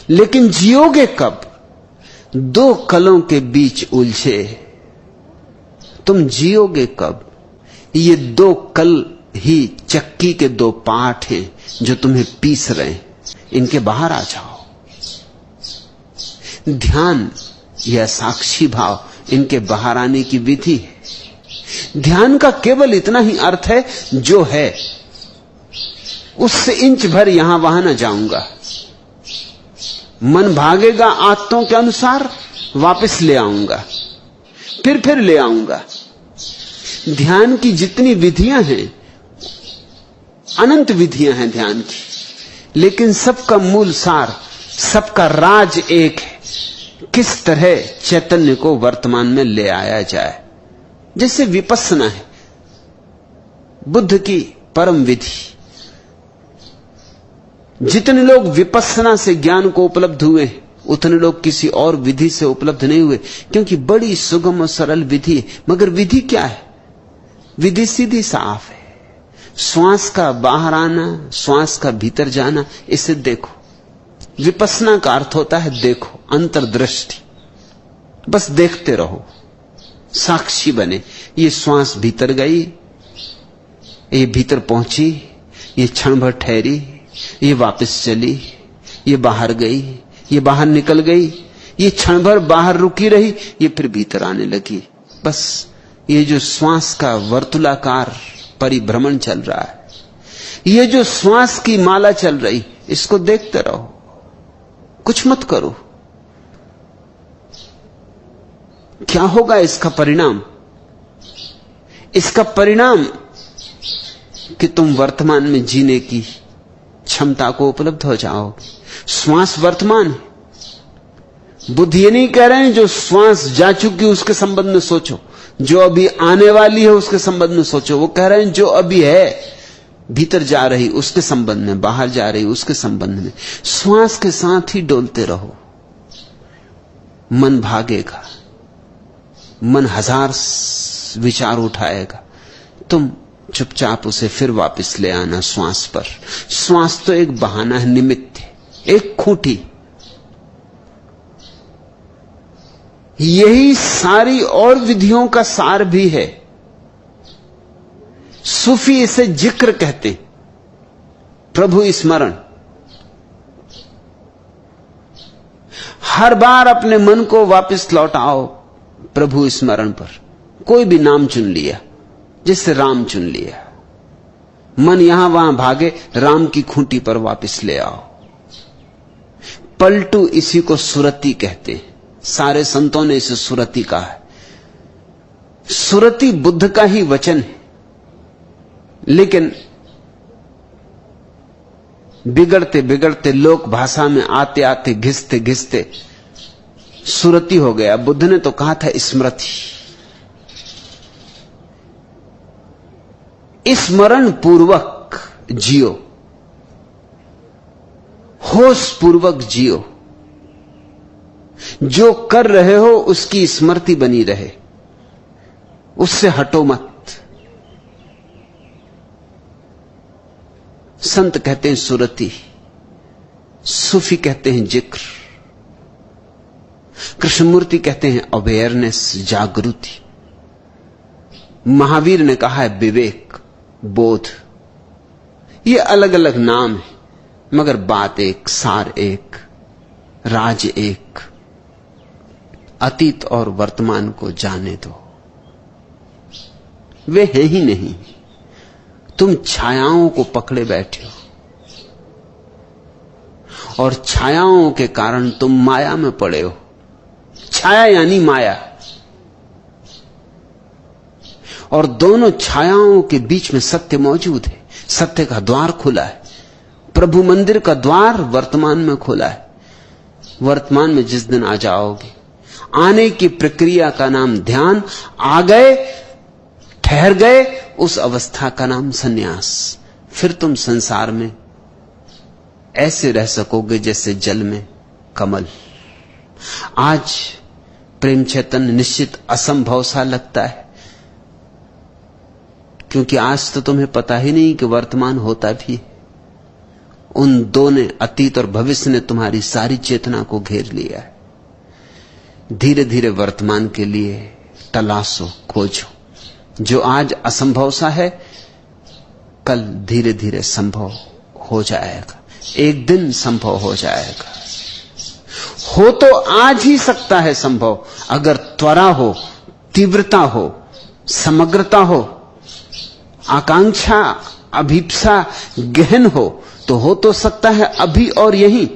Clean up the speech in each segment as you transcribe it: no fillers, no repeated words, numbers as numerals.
लेकिन जियोगे कब? दो कलों के बीच उलझे तुम जियोगे कब? ये दो कल ही चक्की के दो पार्ट हैं जो तुम्हें पीस रहे हैं, इनके बाहर आ जाओ। ध्यान या साक्षी भाव इनके बाहर आने की विधि है। ध्यान का केवल इतना ही अर्थ है, जो है उससे इंच भर यहां वहां न जाऊंगा। मन भागेगा आदतों के अनुसार, वापस ले आऊंगा, फिर ले आऊंगा। ध्यान की जितनी विधियां हैं, अनंत विधियां हैं ध्यान की, लेकिन सबका मूल सार, सबका राज एक है। किस तरह चैतन्य को वर्तमान में ले आया जाए। जैसे विपस्सना है, बुद्ध की परम विधि। जितने लोग विपस्सना से ज्ञान को उपलब्ध हुए, उतने लोग किसी और विधि से उपलब्ध नहीं हुए, क्योंकि बड़ी सुगम और सरल विधि है। मगर विधि क्या है? विधि सीधी साफ है। श्वास का बाहर आना, श्वास का भीतर जाना, इसे देखो। विपस्सना का अर्थ होता है देखो, अंतर्दृष्टि। बस देखते रहो, साक्षी बने। ये श्वास भीतर गई, ये भीतर पहुंची, ये क्षण भर ठहरी, ये वापस चली, ये बाहर गई, ये बाहर निकल गई, ये क्षण भर बाहर रुकी रही, ये फिर भीतर आने लगी। बस ये जो श्वास का वर्तुलाकार परिभ्रमण चल रहा है, ये जो श्वास की माला चल रही, इसको देखते रहो, कुछ मत करो। क्या होगा इसका परिणाम? इसका परिणाम कि तुम वर्तमान में जीने की क्षमता को उपलब्ध हो जाओगे। श्वास वर्तमान है। बुद्ध ये नहीं कह रहे हैं जो श्वास जा चुकी उसके संबंध में सोचो, जो अभी आने वाली है उसके संबंध में सोचो। वो कह रहे हैं जो अभी है, भीतर जा रही उसके संबंध में, बाहर जा रही उसके संबंध में। श्वास के साथ ही डोलते रहो। मन भागेगा, मन हजार विचार उठाएगा, तुम चुपचाप उसे फिर वापस ले आना श्वास पर। श्वास तो एक बहाना है, निमित्त है, एक खूंटी। यही सारी और विधियों का सार भी है। सूफी इसे जिक्र कहते हैं, प्रभु स्मरण। हर बार अपने मन को वापस लौटाओ प्रभु स्मरण पर। कोई भी नाम चुन लिया, जैसे राम चुन लिया, मन यहां वहां भागे, राम की खूंटी पर वापस ले आओ। पलटू इसी को सुरति कहते हैं। सारे संतों ने इसे सुरति कहा है। सुरति बुद्ध का ही वचन है, लेकिन बिगड़ते बिगड़ते लोक भाषा में आते आते घिसते घिसते सुरति हो गया। बुद्ध ने तो कहा था स्मृति। स्मरण पूर्वक जियो, होश पूर्वक जियो। जो कर रहे हो उसकी स्मृति बनी रहे, उससे हटो मत। संत कहते हैं सुरति, सूफी कहते हैं जिक्र, कृष्णमूर्ति कहते हैं अवेयरनेस, जागृति। महावीर ने कहा है विवेक, बोध। ये अलग अलग नाम है, मगर बात एक, सार एक, राज एक। अतीत और वर्तमान को जाने दो, वे हैं ही नहीं। तुम छायाओं को पकड़े बैठे हो, और छायाओं के कारण तुम माया में पड़े हो। छाया यानी माया, और दोनों छायाओं के बीच में सत्य मौजूद है। सत्य का द्वार खुला है। प्रभु मंदिर का द्वार वर्तमान में खुला है। वर्तमान में जिस दिन आ जाओगे, आने की प्रक्रिया का नाम ध्यान। आ गए, ठहर गए, उस अवस्था का नाम सन्यास। फिर तुम संसार में ऐसे रह सकोगे जैसे जल में कमल। आज प्रेम चैतन्य निश्चित असंभव सा लगता है, क्योंकि आज तो तुम्हें पता ही नहीं कि वर्तमान होता भी है। उन दो ने, अतीत और भविष्य ने, तुम्हारी सारी चेतना को घेर लिया है। धीरे धीरे वर्तमान के लिए तलाशो, खोजो। जो आज असंभव सा है, कल धीरे धीरे संभव हो जाएगा, एक दिन संभव हो जाएगा। हो तो आज ही सकता है संभव, अगर त्वरा हो, तीव्रता हो, समग्रता हो, आकांक्षा, अभिप्सा गहन हो तो सकता है अभी और यहीं।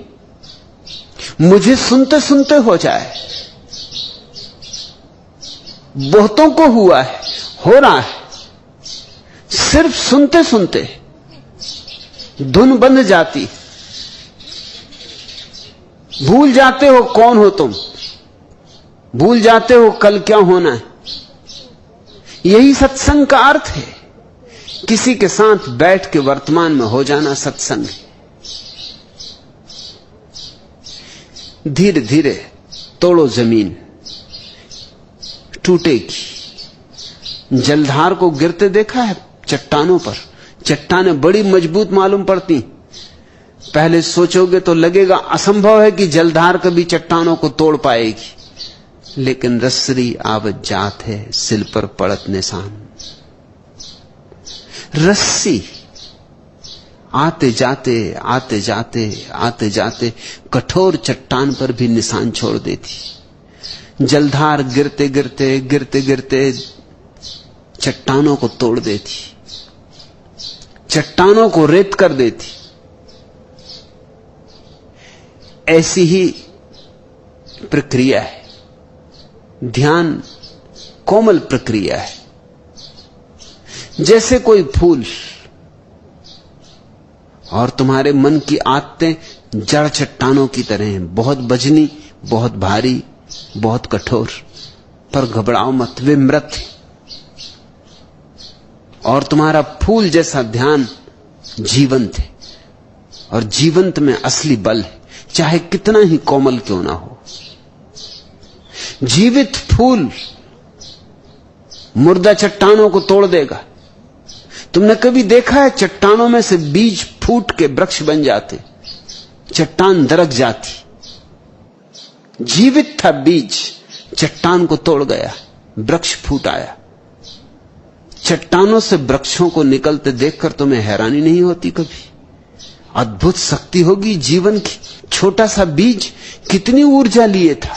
मुझे सुनते सुनते हो जाए, बहुतों को हुआ है, हो रहा है। सिर्फ सुनते सुनते धुन बंध जाती, भूल जाते हो कौन हो तुम, भूल जाते हो कल क्या होना है। यही सत्संग का अर्थ है। किसी के साथ बैठ के वर्तमान में हो जाना सत्संग है। धीरे धीरे तोड़ो, जमीन टूटेगी। जलधार को गिरते देखा है चट्टानों पर? चट्टानें बड़ी मजबूत मालूम पड़ती। पहले सोचोगे तो लगेगा असंभव है कि जलधार कभी चट्टानों को तोड़ पाएगी, लेकिन रसरी आवत जात है, सिल पर पड़त निशान। रस्सी आते जाते आते जाते आते जाते कठोर चट्टान पर भी निशान छोड़ देती। जलधार गिरते गिरते गिरते गिरते चट्टानों को तोड़ देती, चट्टानों को रेत कर देती। ऐसी ही प्रक्रिया है। ध्यान कोमल प्रक्रिया है। जैसे कोई फूल, और तुम्हारे मन की आदतें जड़ चट्टानों की तरह हैं, बहुत बजनी, बहुत भारी, बहुत कठोर। पर घबराओ मत, वे मृत हैं। और तुम्हारा फूल जैसा ध्यान जीवंत है, और जीवंत में असली बल है, चाहे कितना ही कोमल क्यों ना हो। जीवित फूल मुर्दा चट्टानों को तोड़ देगा। तुमने कभी देखा है चट्टानों में से बीज फूट के वृक्ष बन जाते, चट्टान दरक जाती। जीवित था बीज, चट्टान को तोड़ गया, वृक्ष फूट आया। चट्टानों से वृक्षों को निकलते देखकर तुम्हें हैरानी नहीं होती कभी? अद्भुत शक्ति होगी जीवन की। छोटा सा बीज कितनी ऊर्जा लिए था।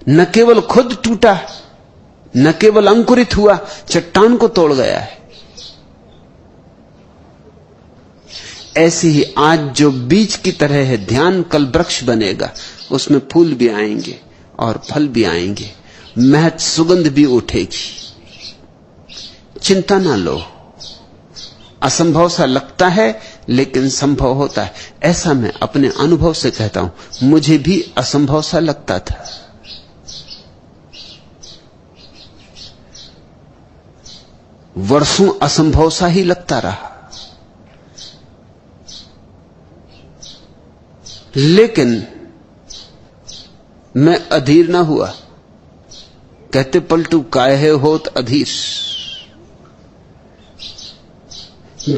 न केवल खुद टूटा, न केवल अंकुरित हुआ, चट्टान को तोड़ गया है। ऐसे ही आज जो बीज की तरह है ध्यान, कल वृक्ष बनेगा। उसमें फूल भी आएंगे और फल भी आएंगे, महक सुगंध भी उठेगी। चिंता ना लो। असंभव सा लगता है लेकिन संभव होता है, ऐसा मैं अपने अनुभव से कहता हूं। मुझे भी असंभव सा लगता था। वर्षों असंभव सा ही लगता रहा, लेकिन मैं अधीर ना हुआ। कहते पलटू काहे होत अधीर।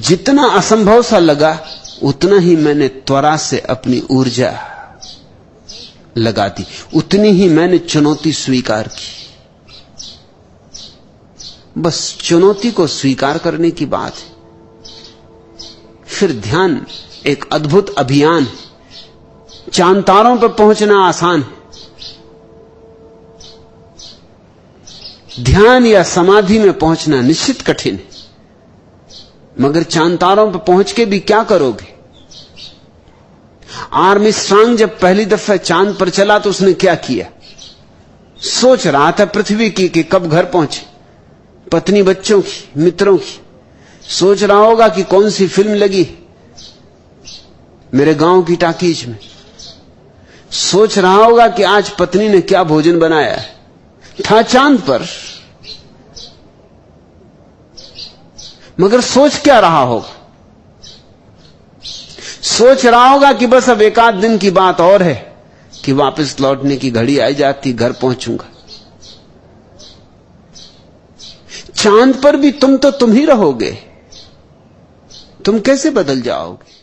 जितना असंभव सा लगा उतना ही मैंने त्वरा से अपनी ऊर्जा लगा दी, उतनी ही मैंने चुनौती स्वीकार की। बस चुनौती को स्वीकार करने की बात है। फिर ध्यान एक अद्भुत अभियान है। चांद तारों पर पहुंचना आसान है, ध्यान या समाधि में पहुंचना निश्चित कठिन है। मगर चांद तारों पर पहुंच के भी क्या करोगे? आर्मस्ट्रांग जब पहली दफा चांद पर चला तो उसने क्या किया? सोच रहा था पृथ्वी की कि कब घर पहुंचे, पत्नी बच्चों की, मित्रों की। सोच रहा होगा कि कौन सी फिल्म लगी मेरे गांव की टाकीज में। सोच रहा होगा कि आज पत्नी ने क्या भोजन बनाया है। था चांद पर, मगर सोच क्या रहा होगा? सोच रहा होगा कि बस अब एक आध दिन की बात और है कि वापस लौटने की घड़ी आई जाती, घर पहुंचूंगा। चांद पर भी तुम तो तुम ही रहोगे, तुम कैसे बदल जाओगे?